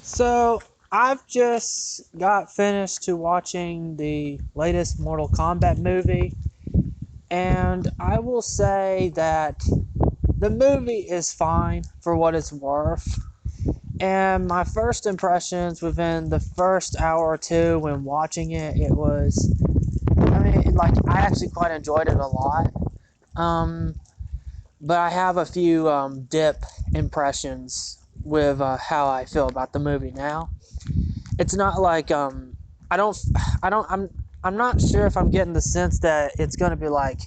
So I've just got finished to watching the latest Mortal Kombat movie, and I will say that the movie is fine for what it's worth. And my first impressions within the first hour or two when watching it, I actually quite enjoyed it a lot. Um, but I have a few dip impressions with how I feel about the movie now. It's not like I don't I don't I'm not sure if I'm getting the sense that it's going to be like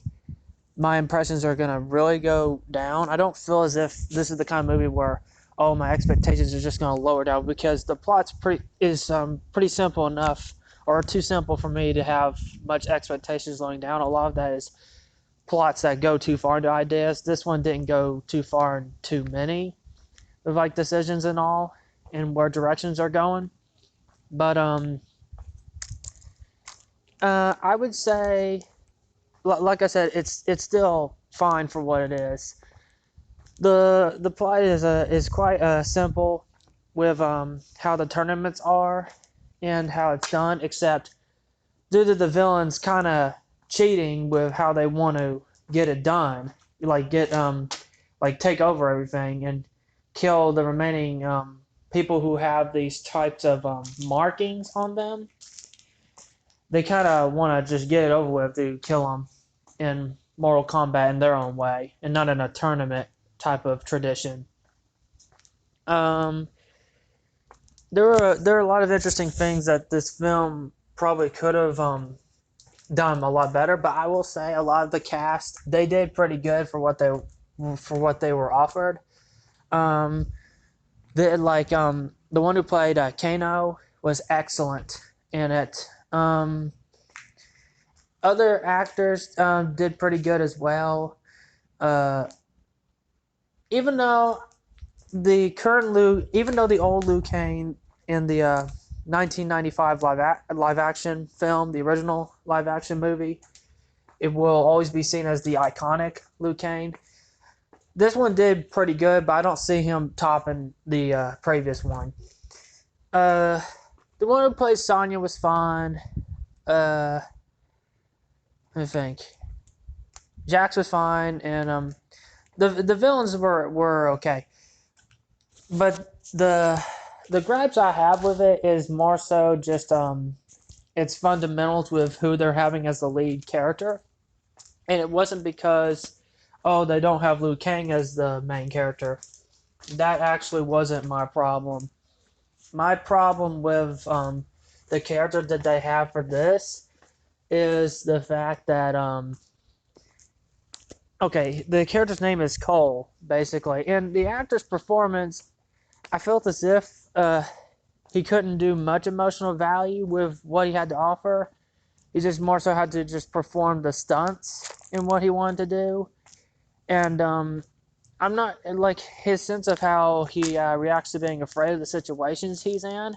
my impressions are going to really go down. I don't feel as if this is the kind of movie where my expectations are just going to lower down, because the plot's pretty simple enough, or too simple for me to have much expectations lowering down. A lot of that is plots that go too far into ideas. This one didn't go too far in too many of like decisions and all, and where directions are going. But I would say, like I said, it's still fine for what it is. The plot is quite simple with how the tournaments are and how it's done, except due to the villains kind of cheating with how they want to get it done, like take over everything and kill the remaining people who have these types of markings on them. They kind of want to just get it over with to kill them in Mortal Kombat in their own way, and not in a tournament type of tradition. Um, there are a lot of interesting things that this film probably could have done a lot better, but I will say a lot of the cast, they did pretty good for what they were offered. Um, the one who played Kano was excellent in it. Other actors did pretty good as well. Uh, even though even though the old Liu Kang in the 1995 live action film, the original live action movie, it will always be seen as the iconic Liu Kang. This one did pretty good, but I don't see him topping the previous one. Uh, the one who plays Sonya was fine. Uh, Let me think. Jax was fine, and the villains were okay. But the gripes I have with it is more so just its fundamentals with who they're having as the lead character, and it wasn't because they don't have Liu Kang as the main character. That actually wasn't my problem. My problem with the character that they have for this is the fact that okay, the character's name is Cole, basically, and the actor's performance, I felt as if he couldn't do much emotional value with what he had to offer. He just more so had to just perform the stunts in what he wanted to do. And I'm not like his sense of how he reacts to being afraid of the situations he's in,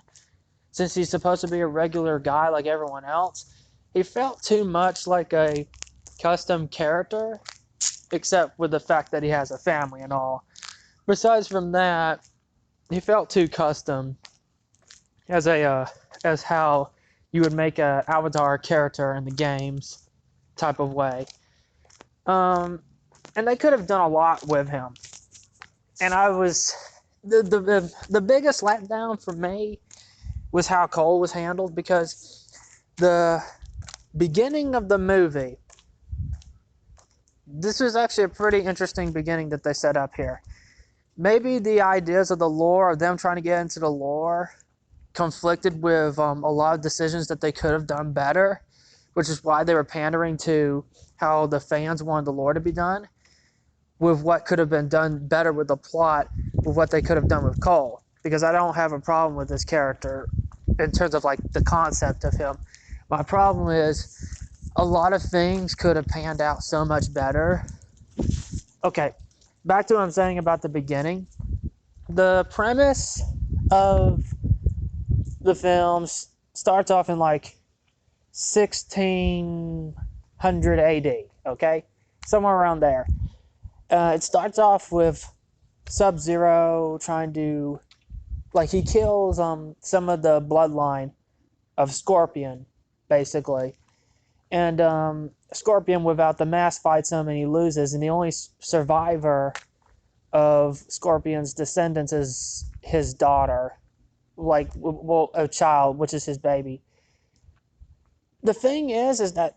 since he's supposed to be a regular guy like everyone else. He felt too much like a custom character, except with the fact that he has a family and all. Besides from that, he felt too custom as a as how you would make a avatar character in the games type of way. Um, and they could have done a lot with him. And I was the biggest letdown for me was how Cole was handled, because the beginning of the movie, this was actually a pretty interesting beginning that they set up here. Maybe the ideas of the lore, of them trying to get into the lore, conflicted with a lot of decisions that they could have done better, which is why they were pandering to how the fans wanted the lore to be done, with what could have been done better with the plot, with what they could have done with Cole. Because I don't have a problem with this character in terms of like the concept of him. My problem is a lot of things could have panned out so much better. Okay, back to what I'm saying about the beginning. The premise of the film starts off in like 1600 AD, okay? Somewhere around there. It starts off with Sub-Zero trying to like he kills some of the bloodline of Scorpion, basically. And Scorpion, without the mask, fights him and he loses. And the only survivor of Scorpion's descendants is his daughter, like, well, a child, which is his baby. The thing is that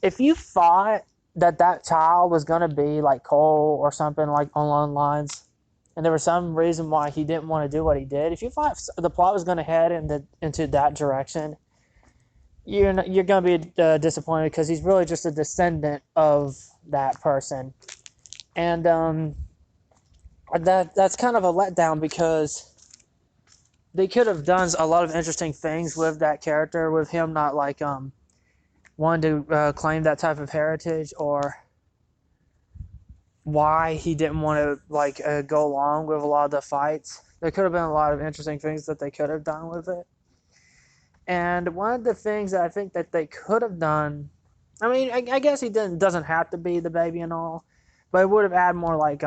if you thought that child was gonna be like Cole or something like along lines, and there was some reason why he didn't want to do what he did, if you thought the plot was gonna head into that direction, you're gonna be disappointed, because he's really just a descendant of that person. And that's kind of a letdown, because they could have done a lot of interesting things with that character, with him not like wanting to claim that type of heritage, or why he didn't want to like go along with a lot of the fights. There could have been a lot of interesting things that they could have done with it. And one of the things that I think that they could have done, I mean, I guess he doesn't have to be the baby and all, but it would have added more like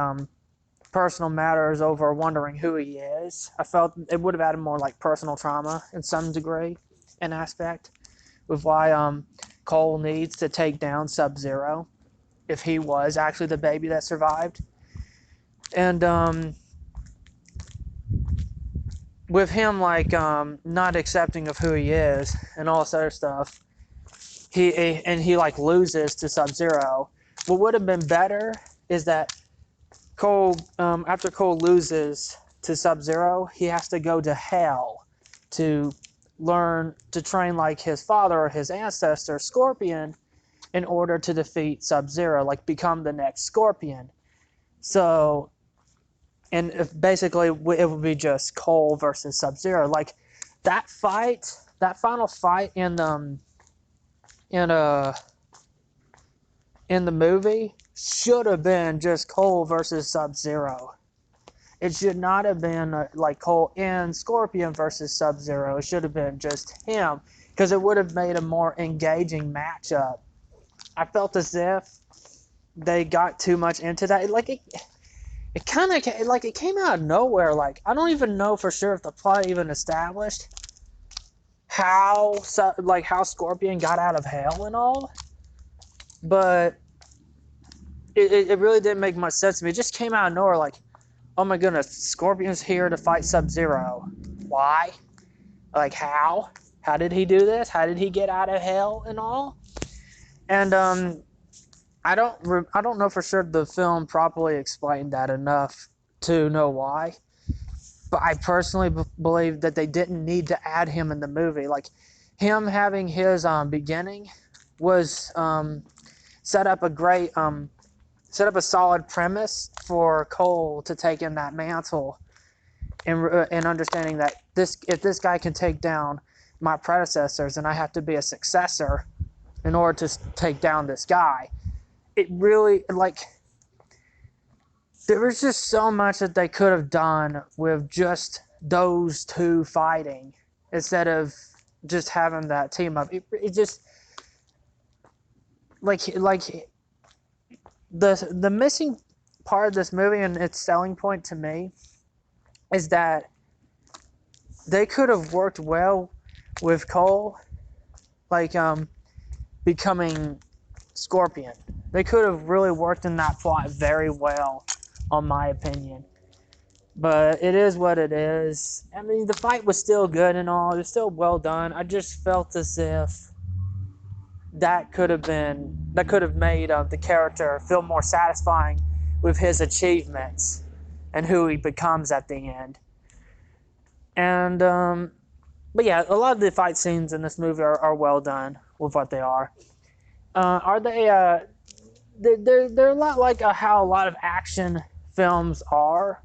personal matters over wondering who he is. I felt it would have added more like personal trauma in some degree, an aspect, with why Cole needs to take down Sub-Zero if he was actually the baby that survived. And with him like not accepting of who he is and all this other stuff, he like loses to Sub-Zero. What would have been better is that Cole, after Cole loses to Sub-Zero, he has to go to hell to learn to train like his father or his ancestor Scorpion in order to defeat Sub-Zero, like become the next Scorpion. So, and if basically it would be just Cole versus Sub-Zero. Like that fight, that final fight in the movie should have been just Cole versus Sub-Zero. It should not have been like Cole and Scorpion versus Sub-Zero. It should have been just him, because it would have made a more engaging matchup. I felt as if they got too much into that. Like it kind of like it came out of nowhere. Like I don't even know for sure if the plot even established how Scorpion got out of hell and all, but it really didn't make much sense to me. It just came out of nowhere. Like, oh my goodness, Scorpion's here to fight Sub-Zero. Why? Like how? How did he do this? How did he get out of hell and all? And I don't know for sure the film properly explained that enough to know why. But I personally believe that they didn't need to add him in the movie. Like him having his beginning was set up a solid premise for Cole to take in that mantle, and understanding that if this guy can take down my predecessors, and I have to be a successor in order to take down this guy. It really, like, there was just so much that they could have done with just those two fighting instead of just having that team up. It just like the missing part of this movie, and its selling point to me, is that they could have worked well with Cole, like becoming Scorpion. They could have really worked in that plot very well, on my opinion. But it is what it is. I mean, the fight was still good and all. It was still well done. I just felt as if that could have made the character feel more satisfying with his achievements and who he becomes at the end. And but yeah, a lot of the fight scenes in this movie are well done with what they are. Are they? They're a lot like how a lot of action films are.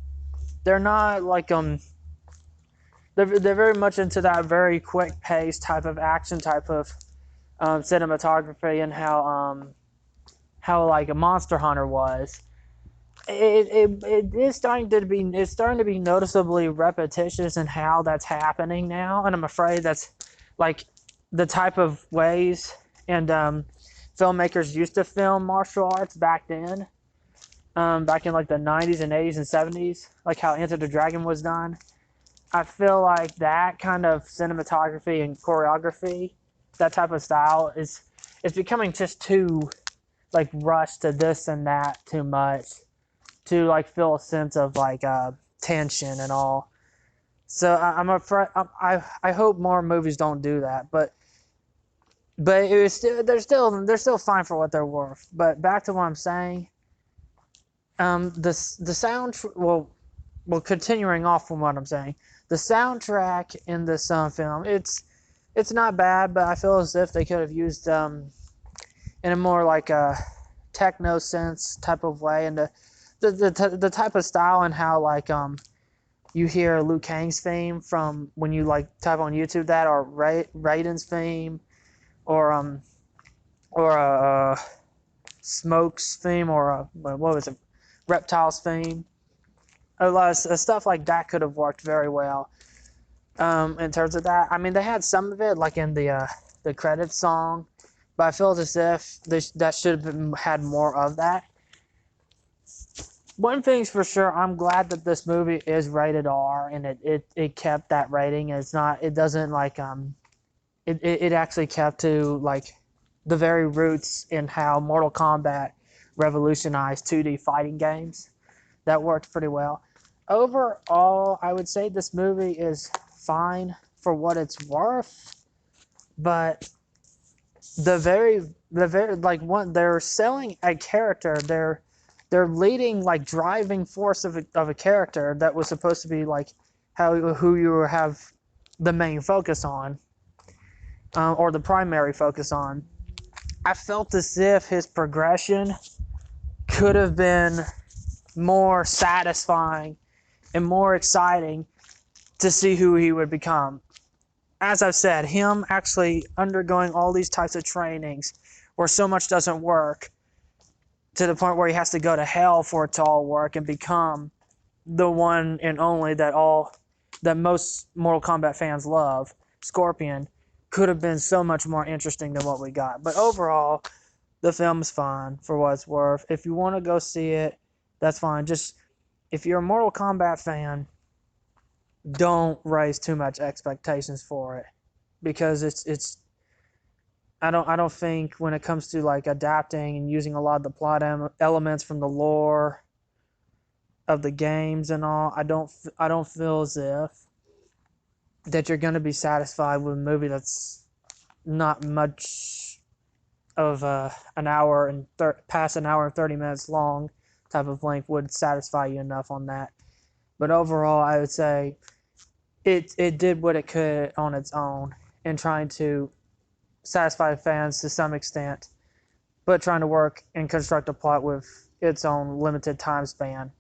They're not like They're very much into that very quick pace type of action type of cinematography, and how like a Monster Hunter was. It is starting to be noticeably repetitious in how that's happening now, and I'm afraid that's like the type of ways and filmmakers used to film martial arts back then, back in like the 90s and 80s and 70s, like how Enter the Dragon was done. I feel like that kind of cinematography and choreography, that type of style is becoming just too like rushed to this and that too much to like feel a sense of like tension and all. So I'm afraid I hope more movies don't do that, but it was still they're still fine for what they're worth. But back to what I'm saying, the sound well continuing off from what I'm saying, the soundtrack in this film it's not bad, but I feel as if they could have used in a more like a techno sense type of way, and the type of style and how like you hear Liu Kang's theme from when you like type on YouTube that, or Raiden's theme, or Smoke's theme, or what was it, Reptile's theme. A lot of stuff like that could have worked very well. In terms of that, I mean, they had some of it like in the credits song, but I feel as if that should have had more of that. One thing's for sure, I'm glad that this movie is rated R, and it kept that rating. And it doesn't like it actually kept to like the very roots in how Mortal Kombat revolutionized 2D fighting games. That worked pretty well. Overall, I would say this movie is fine for what it's worth, but the very like one they're selling a character, they're leading like driving force of a character that was supposed to be like who you have the main focus on, or the primary focus on. I felt as if his progression could have been more satisfying and more exciting to see who he would become. As I've said, him actually undergoing all these types of trainings where so much doesn't work to the point where he has to go to hell for it to all work and become the one and only that most Mortal Kombat fans love, Scorpion, could have been so much more interesting than what we got. But overall, the film's fine for what it's worth. If you want to go see it, that's fine. Just if you're a Mortal Kombat fan, don't raise too much expectations for it, because it's I don't think when it comes to like adapting and using a lot of the plot elements from the lore of the games and all, I don't feel as if that you're going to be satisfied with a movie that's not much of an hour and past an hour and 30 minutes long type of length would satisfy you enough on that. But overall, I would say it did what it could on its own in trying to satisfy fans to some extent, but trying to work and construct a plot with its own limited time span.